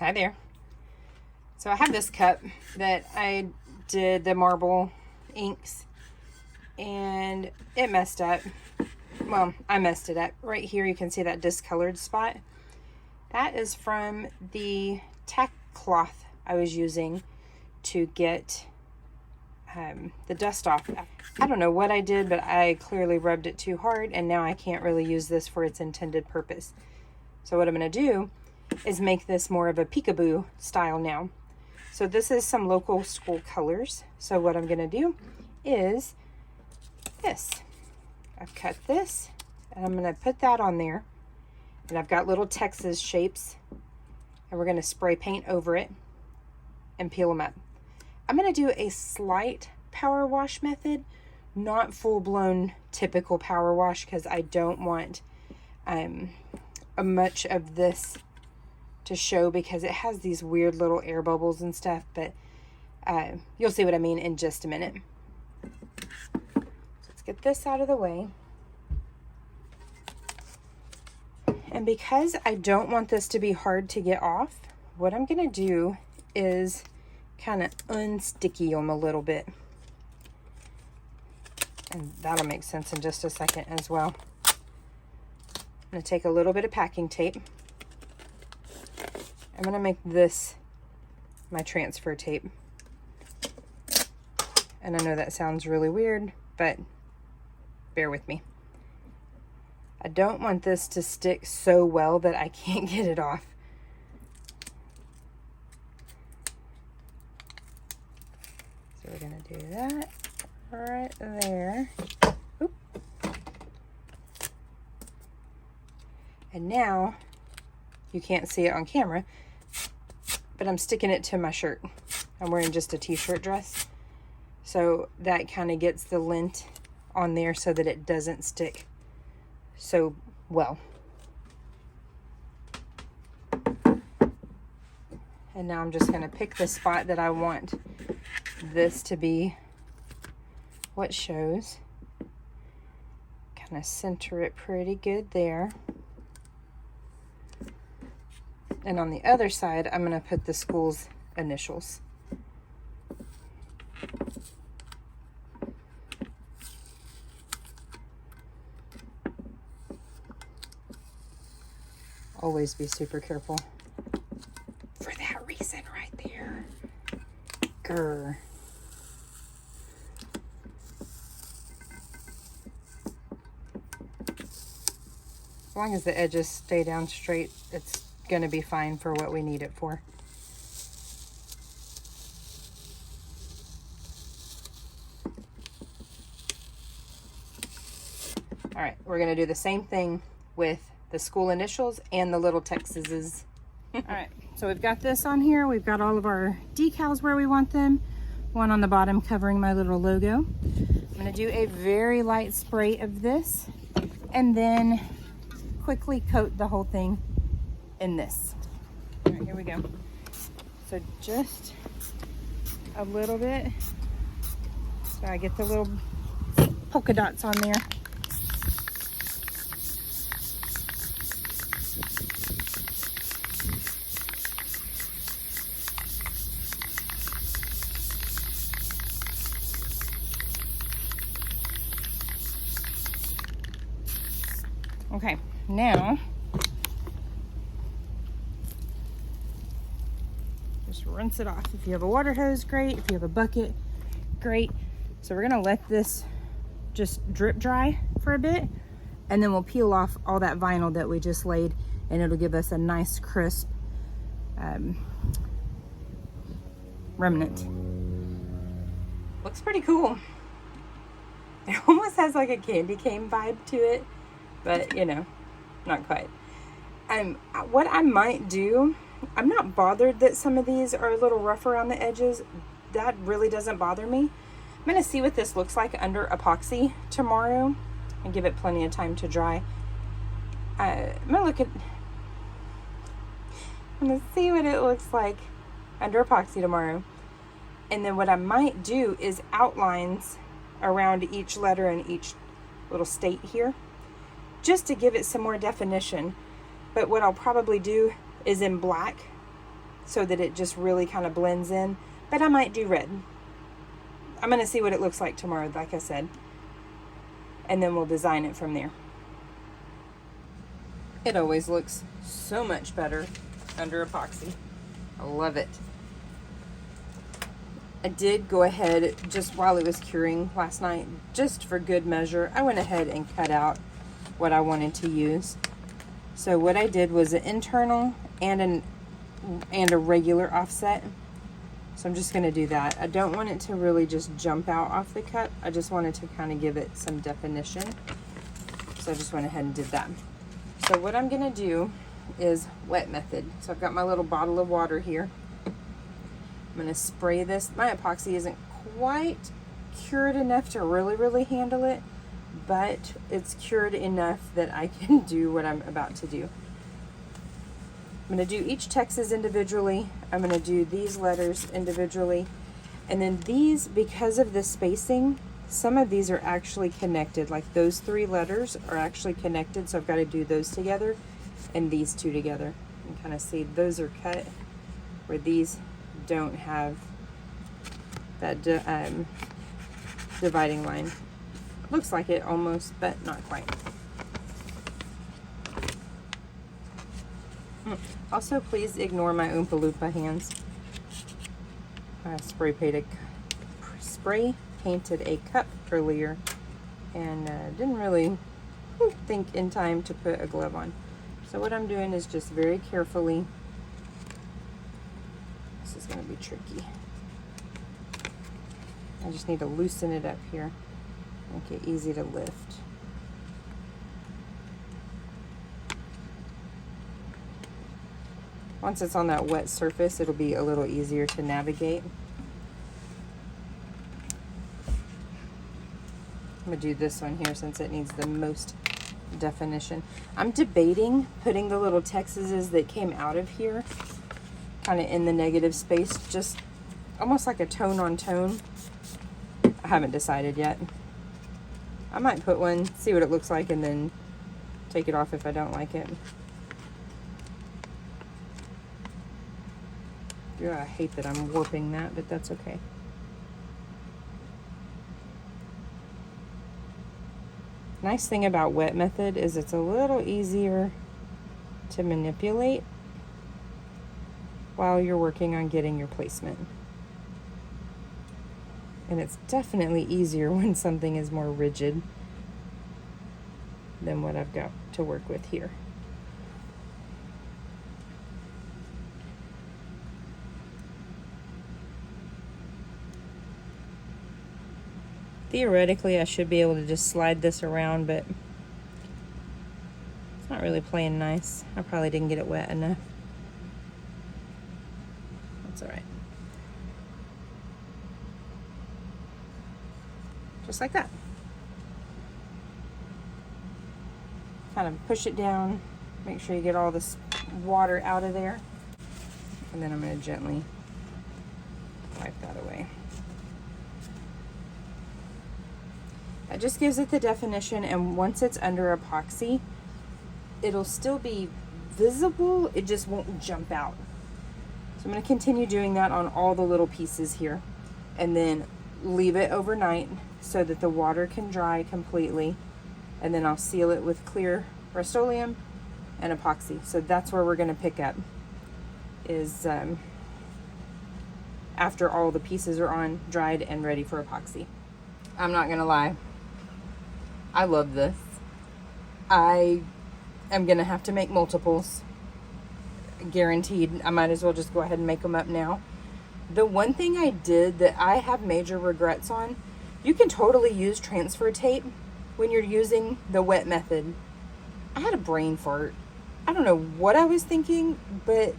Hi there. So I have this cup that I did the marble inks and it messed up. Well, I messed it up. Right here you can see that discolored spot. That is from the tack cloth I was using to get the dust off. I don't know what I did, but I clearly rubbed it too hard and now I can't really use this for its intended purpose. So what I'm going to do is make this more of a peekaboo style now. So this is some local school colors. So what I'm going to do is this. I've cut this and I'm going to put that on there. And I've got little Texas shapes and we're going to spray paint over it and peel them up. I'm going to do a slight power wash method, not full-blown typical power wash, because I don't want much of this to show because it has these weird little air bubbles and stuff, but you'll see what I mean in just a minute. So let's get this out of the way. And because I don't want this to be hard to get off, what I'm going to do is kind of unsticky them a little bit. And that'll make sense in just a second as well. I'm going to take a little bit of packing tape. I'm going to make this my transfer tape. And I know that sounds really weird, but bear with me. I don't want this to stick so well that I can't get it off. So we're going to do that right there. Oop. And now, you can't see it on camera, but I'm sticking it to my shirt. I'm wearing just a t-shirt dress. So that kind of gets the lint on there so that it doesn't stick so well. And now I'm just going to pick the spot that I want this to be what shows. Kind of center it pretty good there. And on the other side, I'm going to put the school's initials. Always be super careful. For that reason right there. Grr. As long as the edges stay down straight, it's going to be fine for what we need it for. All right, we're going to do the same thing with the school initials and the little Texases. All right, so we've got this on here. We've got all of our decals where we want them. One on the bottom covering my little logo. I'm going to do a very light spray of this and then quickly coat the whole thing in this. All right, here we go. So just a little bit so I get the little polka dots on there. Okay, now just rinse it off. If you have a water hose, great. If you have a bucket, great. So we're gonna let this just drip dry for a bit and then we'll peel off all that vinyl that we just laid and it'll give us a nice crisp remnant. Looks pretty cool. It almost has like a candy cane vibe to it, but you know, not quite. What I might do, I'm not bothered that some of these are a little rough around the edges. That really doesn't bother me. I'm going to see what this looks like under epoxy tomorrow and give it plenty of time to dry. I'm going to see what it looks like under epoxy tomorrow. And then what I might do is outlines around each letter and each little state here, just to give it some more definition. But what I'll probably do is in black, so that it just really kind of blends in. But I might do red. I'm going to see what it looks like tomorrow, like I said. And then we'll design it from there. It always looks so much better under epoxy. I love it. I did go ahead, just while it was curing last night, just for good measure, I went ahead and cut out what I wanted to use. So what I did was an internal and a regular offset. So I'm just going to do that. I don't want it to really just jump out off the cup. I just wanted to kind of give it some definition. So I just went ahead and did that. So what I'm going to do is wet method. So I've got my little bottle of water here. I'm going to spray this. My epoxy isn't quite cured enough to really handle it, but it's cured enough that I can do what I'm about to do. I'm going to do each Texas individually. I'm going to do these letters individually. And then these, because of the spacing, some of these are actually connected. Like those 3 letters are actually connected, so I've got to do those together and these 2 together. You can kind of see those are cut where these don't have that dividing line. Looks like it almost, but not quite. Also, please ignore my Oompa Loompa hands. I spray painted a cup earlier and didn't really think in time to put a glove on. So what I'm doing is just very carefully. This is going to be tricky. I just need to loosen it up here. Make it easy to lift. Once it's on that wet surface, it'll be a little easier to navigate. I'm going to do this one here since it needs the most definition. I'm debating putting the little Texases that came out of here kind of in the negative space, just almost like a tone on tone. I haven't decided yet. I might put one, see what it looks like, and then take it off if I don't like it. Yeah, I hate that I'm warping that, but that's okay. Nice thing about wet method is it's a little easier to manipulate while you're working on getting your placement. And it's definitely easier when something is more rigid than what I've got to work with here. Theoretically, I should be able to just slide this around, but it's not really playing nice. I probably didn't get it wet enough. That's all right. Just like that. Kind of push it down, make sure you get all this water out of there, and then I'm going to gently wipe that away. It just gives it the definition, and once it's under epoxy, it'll still be visible, it just won't jump out. So I'm going to continue doing that on all the little pieces here, and then leave it overnight so that the water can dry completely, and then I'll seal it with clear Rust-Oleum and epoxy. So that's where we're going to pick up, is after all the pieces are on, dried, and ready for epoxy. I'm not going to lie, I love this. I am going to have to make multiples, guaranteed. I might as well just go ahead and make them up now. The one thing I did that I have major regrets on, you can totally use transfer tape when you're using the wet method. I had a brain fart. I don't know what I was thinking, but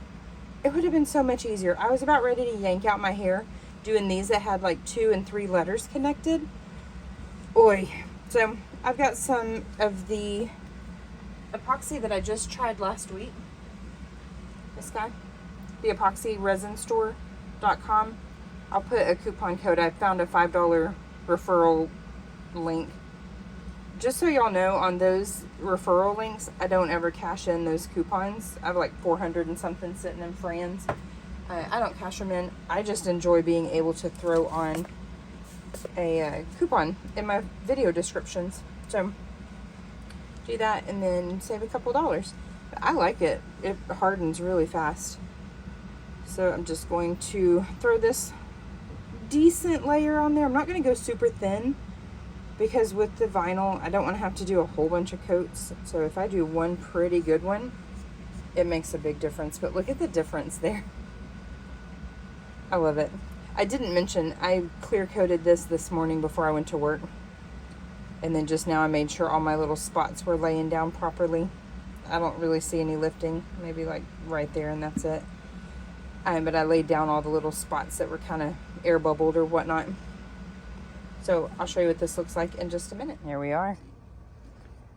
it would have been so much easier. I was about ready to yank out my hair doing these that had like 2 and 3 letters connected. Oy. So I've got some of the epoxy that I just tried last week. This guy, the epoxy resin store.com. I'll put a coupon code. I found a $5 referral link. Just so y'all know, on those referral links, I don't ever cash in those coupons. I have like 400 and something sitting in Fran's. I don't cash them in. I just enjoy being able to throw on a coupon in my video descriptions. So do that and then save a couple dollars. I like it. It hardens really fast. So I'm just going to throw this decent layer on there. I'm not going to go super thin because with the vinyl, I don't want to have to do a whole bunch of coats. So if I do one pretty good one, it makes a big difference. But look at the difference there. I love it. I didn't mention, I clear coated this morning before I went to work. And then just now I made sure all my little spots were laying down properly. I don't really see any lifting, maybe like right there, and that's it. But I laid down all the little spots that were kind of air bubbled or whatnot. So I'll show you what this looks like in just a minute. Here we are.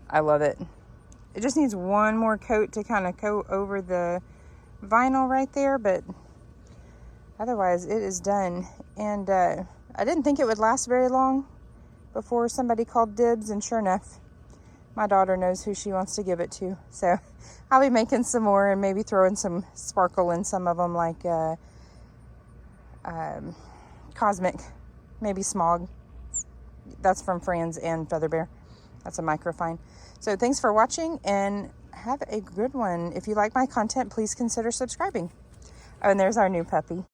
I love it. It just needs one more coat to kind of coat over the vinyl right there, but otherwise it is done. And I didn't think it would last very long before somebody called dibs, and sure enough, my daughter knows who she wants to give it to. So I'll be making some more and maybe throwing some sparkle in some of them, like Cosmic, maybe Smog. That's from Franz and Feather Bear. That's a microfine. So thanks for watching and have a good one. If you like my content, please consider subscribing. Oh, and there's our new puppy.